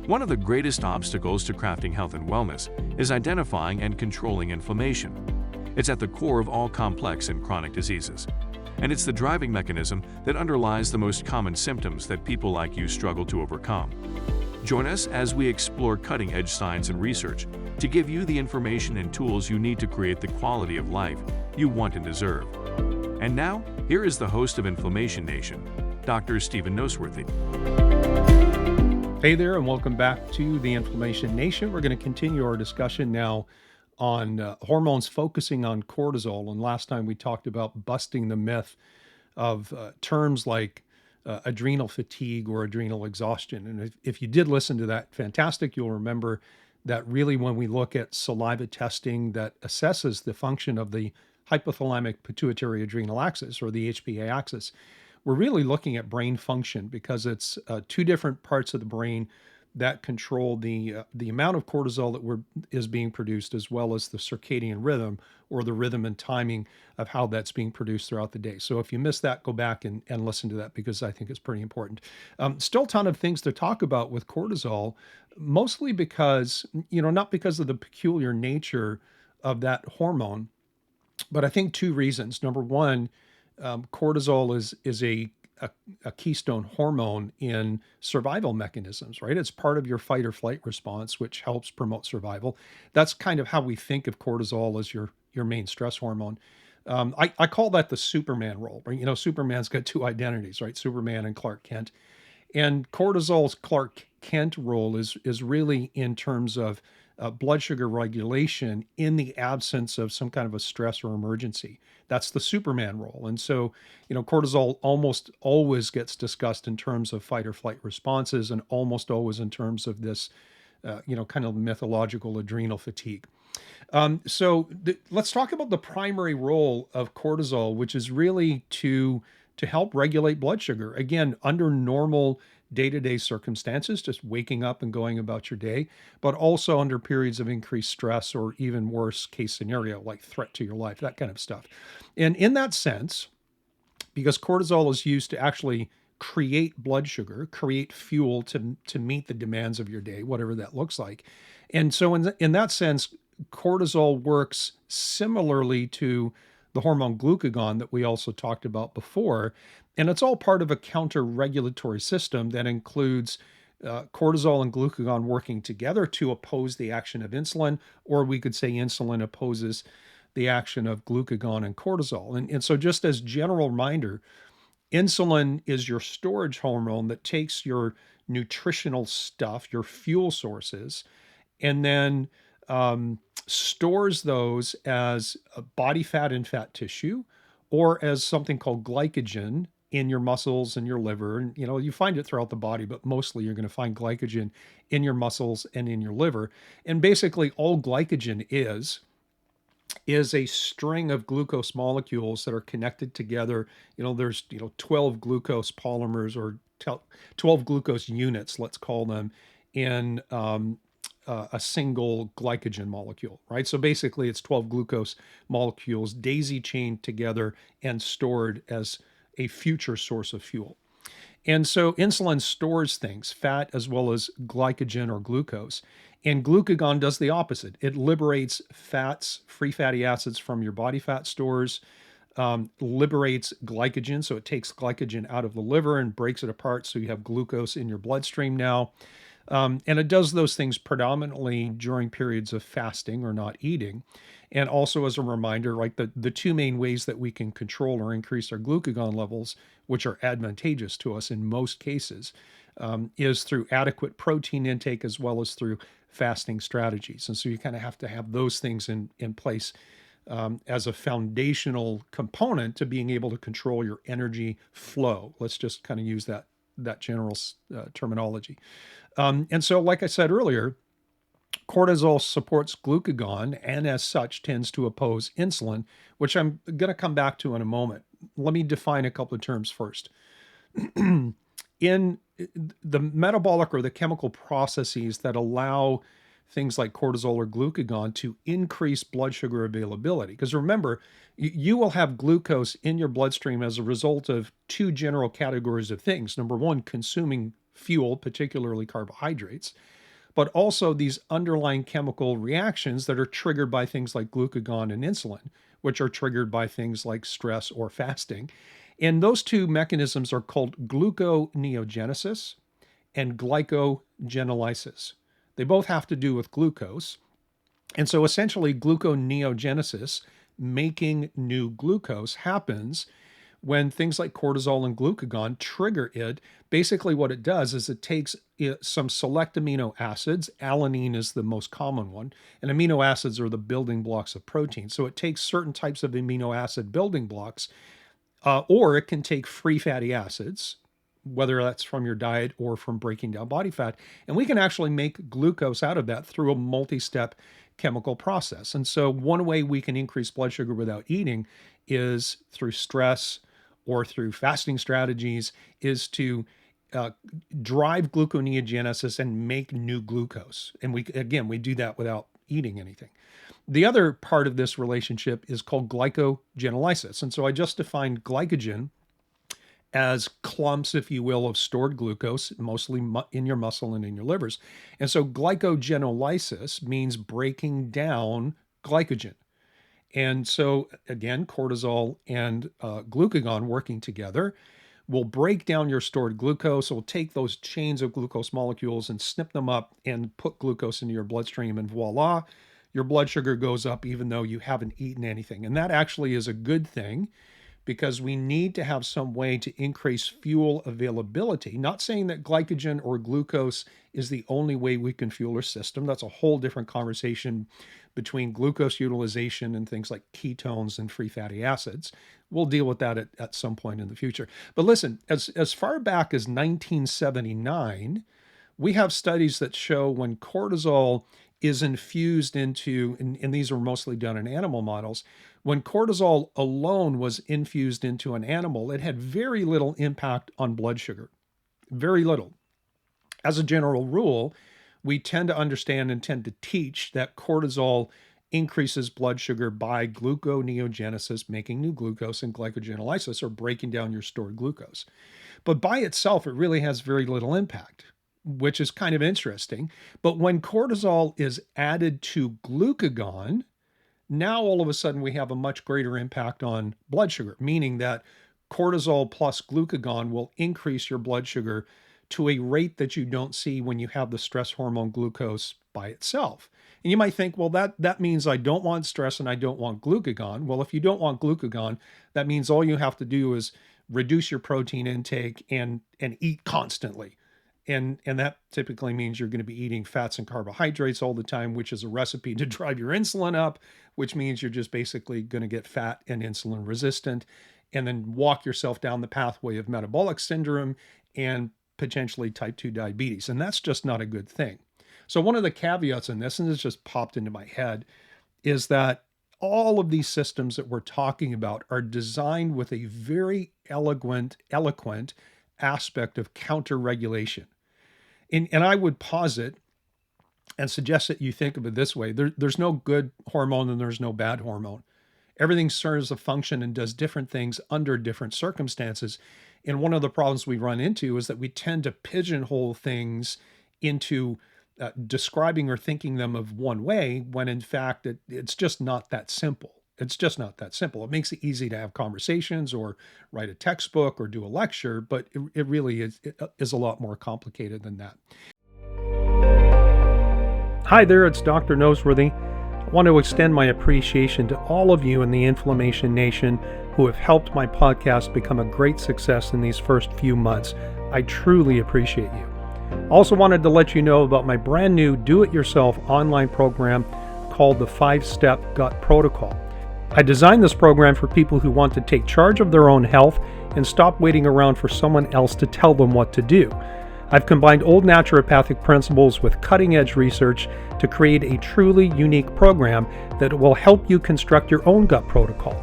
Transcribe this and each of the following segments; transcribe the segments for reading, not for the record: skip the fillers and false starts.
One of the greatest obstacles to crafting health and wellness is identifying and controlling inflammation. It's at the core of all complex and chronic diseases, and it's the driving mechanism that underlies the most common symptoms that people like you struggle to overcome. Join us as we explore cutting-edge science and research to give you the information and tools you need to create the quality of life you want and deserve. And now, here is the host of Inflammation Nation, Dr. Stephen Noseworthy. Hey there, and welcome back to the Inflammation Nation. We're going to continue our discussion now on hormones, focusing on cortisol. And last time we talked about busting the myth of terms like adrenal fatigue or adrenal exhaustion. And if you did listen to that, fantastic. You'll remember that really when we look at saliva testing that assesses the function of the hypothalamic pituitary adrenal axis, or the HPA axis, we're really looking at brain function because it's two different parts of the brain that control the amount of cortisol that is being produced, as well as the circadian rhythm, or the rhythm and timing of how that's being produced throughout the day. So if you missed that, go back and listen to that, because I think it's pretty important. Still a ton of things to talk about with cortisol, mostly because, not because of the peculiar nature of that hormone, but I think two reasons. Number one, cortisol is a keystone hormone in survival mechanisms, right? It's part of your fight or flight response, which helps promote survival. That's kind of how we think of cortisol as your main stress hormone. I call that the Superman role, right? Superman's got two identities, right? Superman and Clark Kent. And cortisol's Clark Kent role is really in terms of blood sugar regulation in the absence of some kind of a stress or emergency. That's the Superman role. And so, cortisol almost always gets discussed in terms of fight or flight responses, and almost always in terms of this, kind of mythological adrenal fatigue. Let's talk about the primary role of cortisol, which is really to help regulate blood sugar. Again, under normal day-to-day circumstances, just waking up and going about your day, but also under periods of increased stress, or even worse case scenario, like threat to your life, that kind of stuff. And in that sense, because cortisol is used to actually create blood sugar, create fuel to meet the demands of your day, whatever that looks like. And so in that sense, cortisol works similarly to the hormone glucagon that we also talked about before. And it's all part of a counter-regulatory system that includes cortisol and glucagon working together to oppose the action of insulin, or we could say insulin opposes the action of glucagon and cortisol. And so just as general reminder, insulin is your storage hormone that takes your nutritional stuff, your fuel sources, and then stores those as body fat and fat tissue, or as something called glycogen in your muscles and your liver. And, you find it throughout the body, but mostly you're going to find glycogen in your muscles and in your liver. And basically all glycogen is a string of glucose molecules that are connected together. There's, 12 glucose polymers, or 12 glucose units, let's call them, in a single glycogen molecule, right? So basically it's 12 glucose molecules daisy-chained together and stored as a future source of fuel. And so insulin stores things, fat as well as glycogen or glucose. And glucagon does the opposite. It liberates fats, free fatty acids from your body fat stores, liberates glycogen. So it takes glycogen out of the liver and breaks it apart, so you have glucose in your bloodstream now. And it does those things predominantly during periods of fasting or not eating. And also as a reminder, right, the two main ways that we can control or increase our glucagon levels, which are advantageous to us in most cases, is through adequate protein intake as well as through fasting strategies. And so you kind of have to have those things in place as a foundational component to being able to control your energy flow. Let's just kind of use that general terminology. And so, like I said earlier, cortisol supports glucagon, and as such tends to oppose insulin, which I'm going to come back to in a moment. Let me define a couple of terms first. In the metabolic or the chemical processes that allow things like cortisol or glucagon to increase blood sugar availability, because remember, you will have glucose in your bloodstream as a result of two general categories of things. Number one, consuming fuel, particularly carbohydrates. but also these underlying chemical reactions that are triggered by things like glucagon and insulin, which are triggered by things like stress or fasting. And those two mechanisms are called gluconeogenesis and glycogenolysis. They both have to do with glucose. And so essentially, gluconeogenesis, making new glucose, happens when things like cortisol and glucagon trigger it. Basically, what it does is it takes some select amino acids. Alanine is the most common one, and amino acids are the building blocks of protein. So it takes certain types of amino acid building blocks, or it can take free fatty acids, whether that's from your diet or from breaking down body fat. And we can actually make glucose out of that through a multi-step chemical process. And so one way we can increase blood sugar without eating is through stress or through fasting strategies, is to drive gluconeogenesis and make new glucose. And we do that without eating anything. The other part of this relationship is called glycogenolysis. And so I just defined glycogen as clumps, if you will, of stored glucose, mostly in your muscle and in your livers. And so glycogenolysis means breaking down glycogen. And so again, cortisol and glucagon working together will break down your stored glucose. It will take those chains of glucose molecules and snip them up and put glucose into your bloodstream, and voila, your blood sugar goes up even though you haven't eaten anything. And that actually is a good thing, because we need to have some way to increase fuel availability. Not saying that glycogen or glucose is the only way we can fuel our system. That's a whole different conversation between glucose utilization and things like ketones and free fatty acids. We'll deal with that at some point in the future. But listen, as far back as 1979, we have studies that show when cortisol is infused into, and these are mostly done in animal models, when cortisol alone was infused into an animal, it had very little impact on blood sugar. Very little. As a general rule, we tend to understand and tend to teach that cortisol increases blood sugar by gluconeogenesis, making new glucose, and glycogenolysis, or breaking down your stored glucose. But by itself, it really has very little impact, which is kind of interesting. But when cortisol is added to glucagon, now all of a sudden we have a much greater impact on blood sugar, meaning that cortisol plus glucagon will increase your blood sugar to a rate that you don't see when you have the stress hormone glucose by itself. And you might think, well, that means I don't want stress and I don't want glucagon. Well, if you don't want glucagon, that means all you have to do is reduce your protein intake and eat constantly. And that typically means you're going to be eating fats and carbohydrates all the time, which is a recipe to drive your insulin up, which means you're just basically going to get fat and insulin resistant, and then walk yourself down the pathway of metabolic syndrome and potentially type 2 diabetes. And that's just not a good thing. So one of the caveats in this, and this just popped into my head, is that all of these systems that we're talking about are designed with a very eloquent aspect of counter-regulation. And I would posit and suggest that you think of it this way. There's no good hormone and there's no bad hormone. Everything serves a function and does different things under different circumstances. And one of the problems we run into is that we tend to pigeonhole things into describing or thinking them of one way, when in fact it's just not that simple. It's just not that simple. It makes it easy to have conversations or write a textbook or do a lecture, but it really is a lot more complicated than that. Hi there, it's Dr. Noseworthy. I want to extend my appreciation to all of you in the Inflammation Nation who have helped my podcast become a great success in these first few months. I truly appreciate you. Also wanted to let you know about my brand new do-it-yourself online program called the 5-Step Gut Protocol. I designed this program for people who want to take charge of their own health and stop waiting around for someone else to tell them what to do. I've combined old naturopathic principles with cutting-edge research to create a truly unique program that will help you construct your own gut protocol.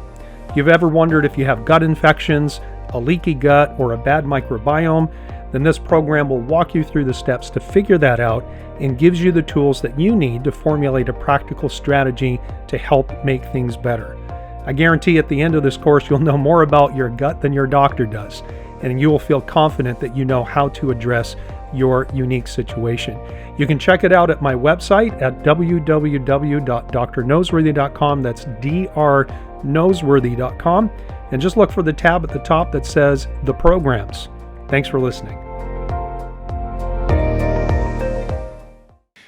If you've ever wondered if you have gut infections, a leaky gut, or a bad microbiome, then this program will walk you through the steps to figure that out and gives you the tools that you need to formulate a practical strategy to help make things better. I guarantee at the end of this course you'll know more about your gut than your doctor does, and you will feel confident that you know how to address your unique situation. You can check it out at my website at www.drnoseworthy.com. That's drnoseworthy.com. And just look for the tab at the top that says the programs. Thanks for listening.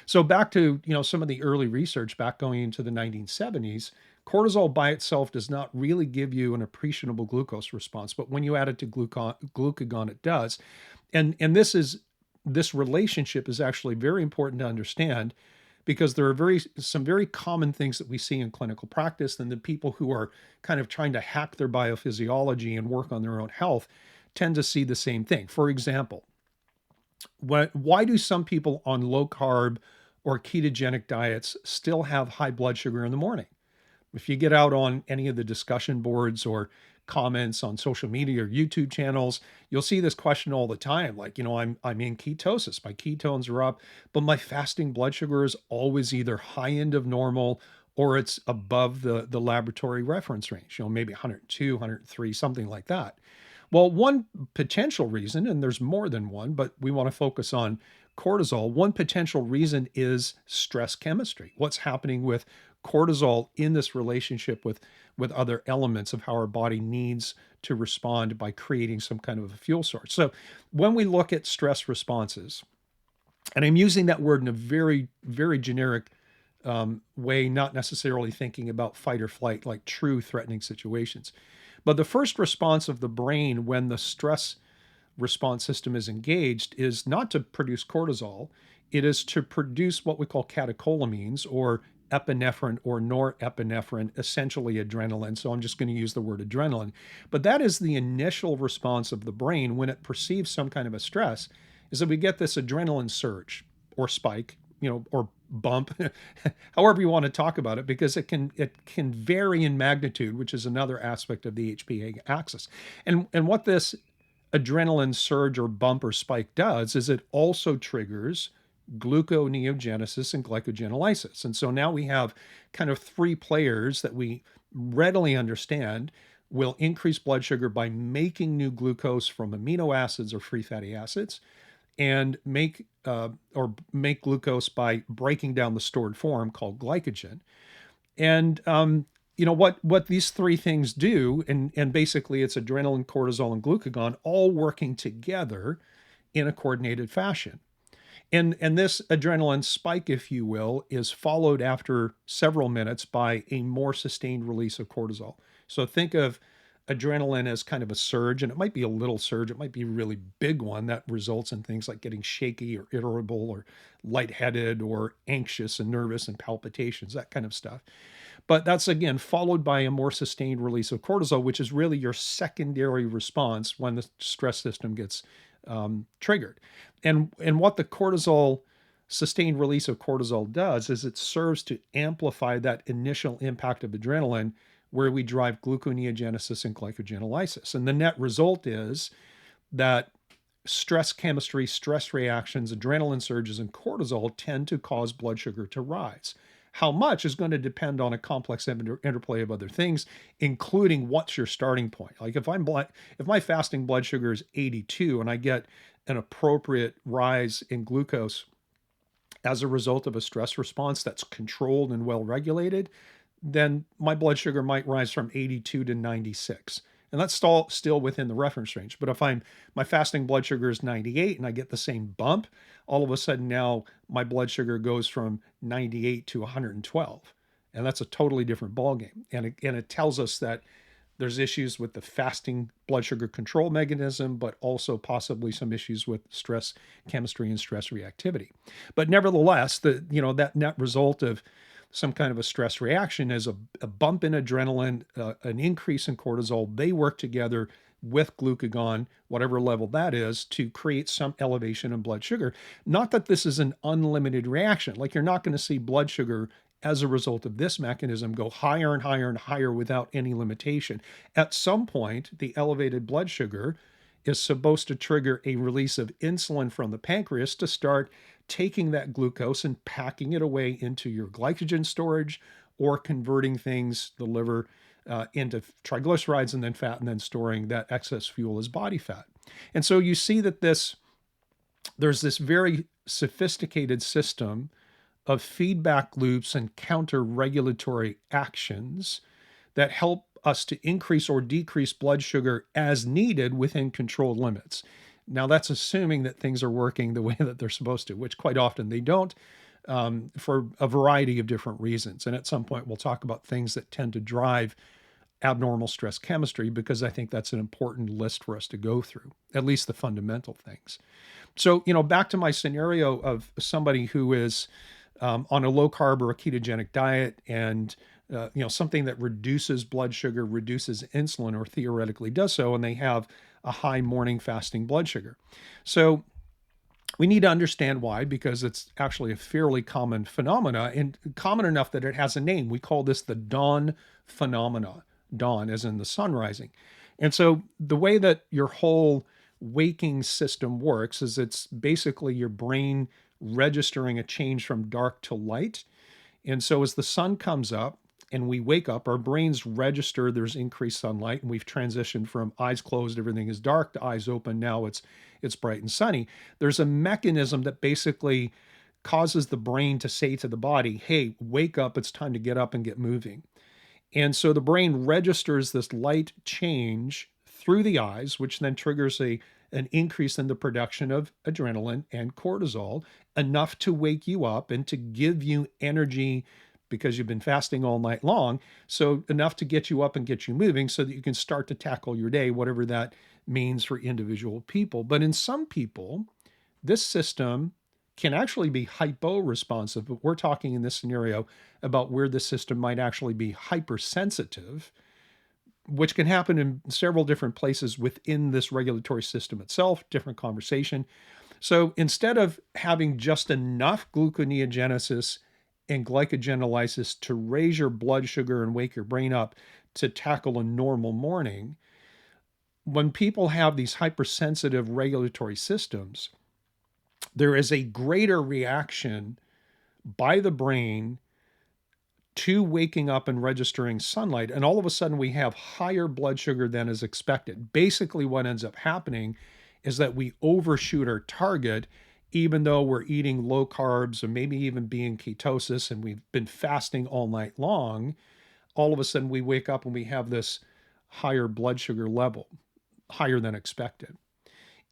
So back to, some of the early research back going into the 1970s, cortisol by itself does not really give you an appreciable glucose response, but when you add it to glucagon, it does. And this relationship is actually very important to understand, because there are some very common things that we see in clinical practice, and the people who are kind of trying to hack their biophysiology and work on their own health tend to see the same thing. For example, why do some people on low carb or ketogenic diets still have high blood sugar in the morning? If you get out on any of the discussion boards or comments on social media or YouTube channels, you'll see this question all the time. Like, I'm in ketosis, my ketones are up, but my fasting blood sugar is always either high end of normal or it's above the laboratory reference range, maybe 102, 103, something like that. Well, one potential reason, and there's more than one, but we want to focus on cortisol. One potential reason is stress chemistry. What's happening with cortisol in this relationship with other elements of how our body needs to respond by creating some kind of a fuel source. So when we look at stress responses, and I'm using that word in a very, very generic way, not necessarily thinking about fight or flight, like true threatening situations. But the first response of the brain when the stress response system is engaged is not to produce cortisol. It is to produce what we call catecholamines, or epinephrine or norepinephrine, essentially adrenaline. So I'm just going to use the word adrenaline. But that is the initial response of the brain when it perceives some kind of a stress, is that we get this adrenaline surge or spike, or bump, however you want to talk about it, because it can vary in magnitude, which is another aspect of the HPA axis. And what this adrenaline surge or bump or spike does is it also triggers gluconeogenesis and glycogenolysis. And so now we have kind of three players that we readily understand will increase blood sugar by making new glucose from amino acids or free fatty acids, and make glucose by breaking down the stored form called glycogen. And what these three things do, and basically it's adrenaline, cortisol, and glucagon all working together in a coordinated fashion. And this adrenaline spike, if you will, is followed after several minutes by a more sustained release of cortisol. So think of adrenaline as kind of a surge, and it might be a little surge, it might be a really big one that results in things like getting shaky or irritable or lightheaded or anxious and nervous and palpitations, that kind of stuff. But that's, again, followed by a more sustained release of cortisol, which is really your secondary response when the stress system gets triggered. And what the sustained release of cortisol does is it serves to amplify that initial impact of adrenaline, where we drive gluconeogenesis and glycogenolysis. And the net result is that stress chemistry, stress reactions, adrenaline surges, and cortisol tend to cause blood sugar to rise. How much is going to depend on a complex interplay of other things, including what's your starting point. Like if my fasting blood sugar is 82 and I get an appropriate rise in glucose as a result of a stress response that's controlled and well regulated, then my blood sugar might rise from 82 to 96. And that's still within the reference range. But if my fasting blood sugar is 98 and I get the same bump, all of a sudden now my blood sugar goes from 98 to 112. And that's a totally different ballgame. And it tells us that there's issues with the fasting blood sugar control mechanism, but also possibly some issues with stress chemistry and stress reactivity. But nevertheless, that net result of some kind of a stress reaction is a bump in adrenaline, an increase in cortisol. They work together with glucagon, whatever level that is, to create some elevation in blood sugar. Not that this is an unlimited reaction. Like, you're not going to see blood sugar as a result of this mechanism go higher and higher and higher without any limitation. At some point, the elevated blood sugar is supposed to trigger a release of insulin from the pancreas to start taking that glucose and packing it away into your glycogen storage, or converting things, the liver, into triglycerides and then fat, and then storing that excess fuel as body fat. And so you see that this there's this very sophisticated system of feedback loops and counter regulatory actions that help us to increase or decrease blood sugar as needed within controlled limits. Now, that's assuming that things are working the way that they're supposed to, which quite often they don't, for a variety of different reasons. And at some point, we'll talk about things that tend to drive abnormal stress chemistry, because I think that's an important list for us to go through, at least the fundamental things. So, back to my scenario of somebody who is on a low carb or a ketogenic diet, and something that reduces blood sugar, reduces insulin, or theoretically does so, and they have a high morning fasting blood sugar. So we need to understand why, because it's actually a fairly common phenomena, and common enough that it has a name. We call this the dawn phenomena. Dawn as in the sun rising. And so the way that your whole waking system works is it's basically your brain registering a change from dark to light. And so as the sun comes up and we wake up, our brains register there's increased sunlight, and we've transitioned from eyes closed, everything is dark, to eyes open, now it's bright and sunny. There's a mechanism that basically causes the brain to say to the body, hey, wake up, it's time to get up and get moving. And so the brain registers this light change through the eyes, which then triggers an increase in the production of adrenaline and cortisol, enough to wake you up and to give you energy, because you've been fasting all night long. So enough to get you up and get you moving so that you can start to tackle your day, whatever that means for individual people. But in some people, this system can actually be hypo-responsive, but we're talking in this scenario about where the system might actually be hypersensitive, which can happen in several different places within this regulatory system itself, different conversation. So instead of having just enough gluconeogenesis and glycogenolysis to raise your blood sugar and wake your brain up to tackle a normal morning, when people have these hypersensitive regulatory systems, there is a greater reaction by the brain to waking up and registering sunlight. And all of a sudden, we have higher blood sugar than is expected. Basically, what ends up happening is that we overshoot our target, even though we're eating low carbs or maybe even being ketosis and we've been fasting all night long. All of a sudden, we wake up and we have this higher blood sugar level, higher than expected.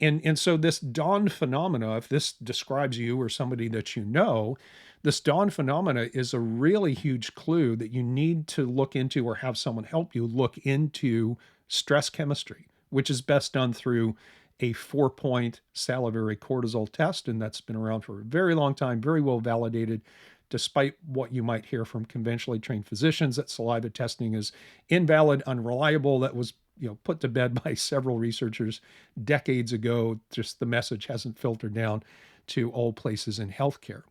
And so this dawn phenomena, if this describes you or somebody that you know, this dawn phenomena is a really huge clue that you need to look into, or have someone help you look into, stress chemistry, which is best done through a 4-point salivary cortisol test. And that's been around for a very long time, very well validated, despite what you might hear from conventionally trained physicians that saliva testing is invalid, unreliable. That was put to bed by several researchers decades ago. Just the message hasn't filtered down to all places in healthcare.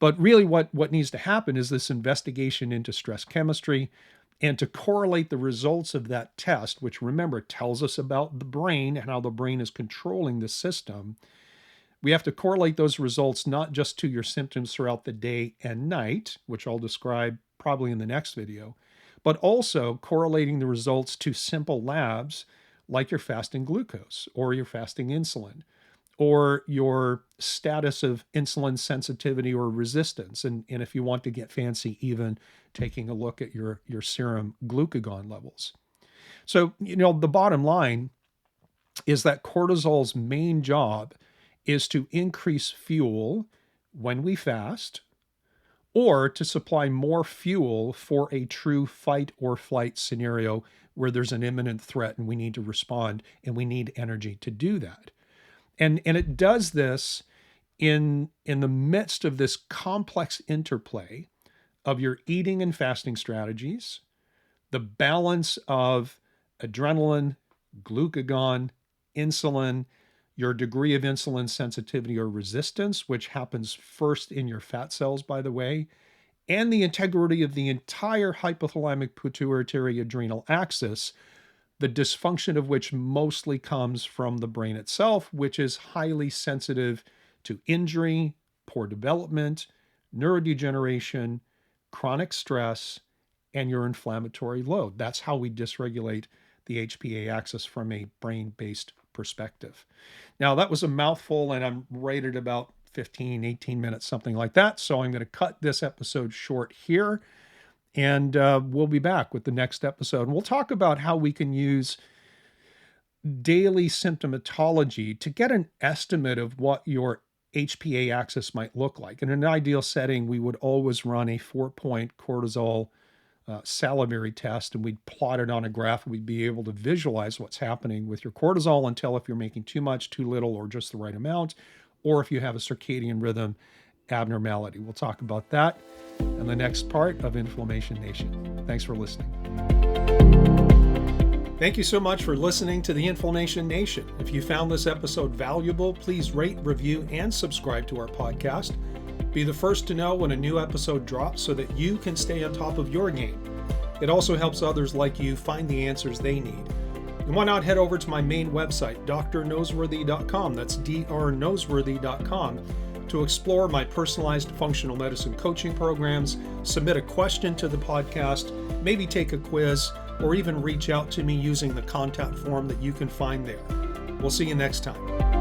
But really what needs to happen is this investigation into stress chemistry, and to correlate the results of that test, which, remember, tells us about the brain and how the brain is controlling the system. We have to correlate those results not just to your symptoms throughout the day and night, which I'll describe probably in the next video, but also correlating the results to simple labs like your fasting glucose or your fasting insulin, or your status of insulin sensitivity or resistance. And if you want to get fancy, even taking a look at your serum glucagon levels. So, the bottom line is that cortisol's main job is to increase fuel when we fast, or to supply more fuel for a true fight or flight scenario where there's an imminent threat and we need to respond and we need energy to do that. And it does this in the midst of this complex interplay of your eating and fasting strategies, the balance of adrenaline, glucagon, insulin, your degree of insulin sensitivity or resistance, which happens first in your fat cells, by the way, and the integrity of the entire hypothalamic pituitary adrenal axis, the dysfunction of which mostly comes from the brain itself, which is highly sensitive to injury, poor development, neurodegeneration, chronic stress, and your inflammatory load. That's how we dysregulate the HPA axis from a brain-based perspective. Now, that was a mouthful, and I'm right at about 15, 18 minutes, something like that. So I'm going to cut this episode short here, and we'll be back with the next episode. And we'll talk about how we can use daily symptomatology to get an estimate of what your HPA axis might look like. In an ideal setting, we would always run a 4-point cortisol salivary test, and we'd plot it on a graph. We'd be able to visualize what's happening with your cortisol and tell if you're making too much, too little, or just the right amount, or if you have a circadian rhythm abnormality. We'll talk about that in the next part of Inflammation Nation. Thanks for listening. Thank you so much for listening to the Inflammation Nation. If you found this episode valuable, please rate, review, and subscribe to our podcast. Be the first to know when a new episode drops so that you can stay on top of your game. It also helps others like you find the answers they need. And why not head over to my main website, drnoseworthy.com, that's drnoseworthy.com, to explore my personalized functional medicine coaching programs, submit a question to the podcast, maybe take a quiz, or even reach out to me using the contact form that you can find there. We'll see you next time.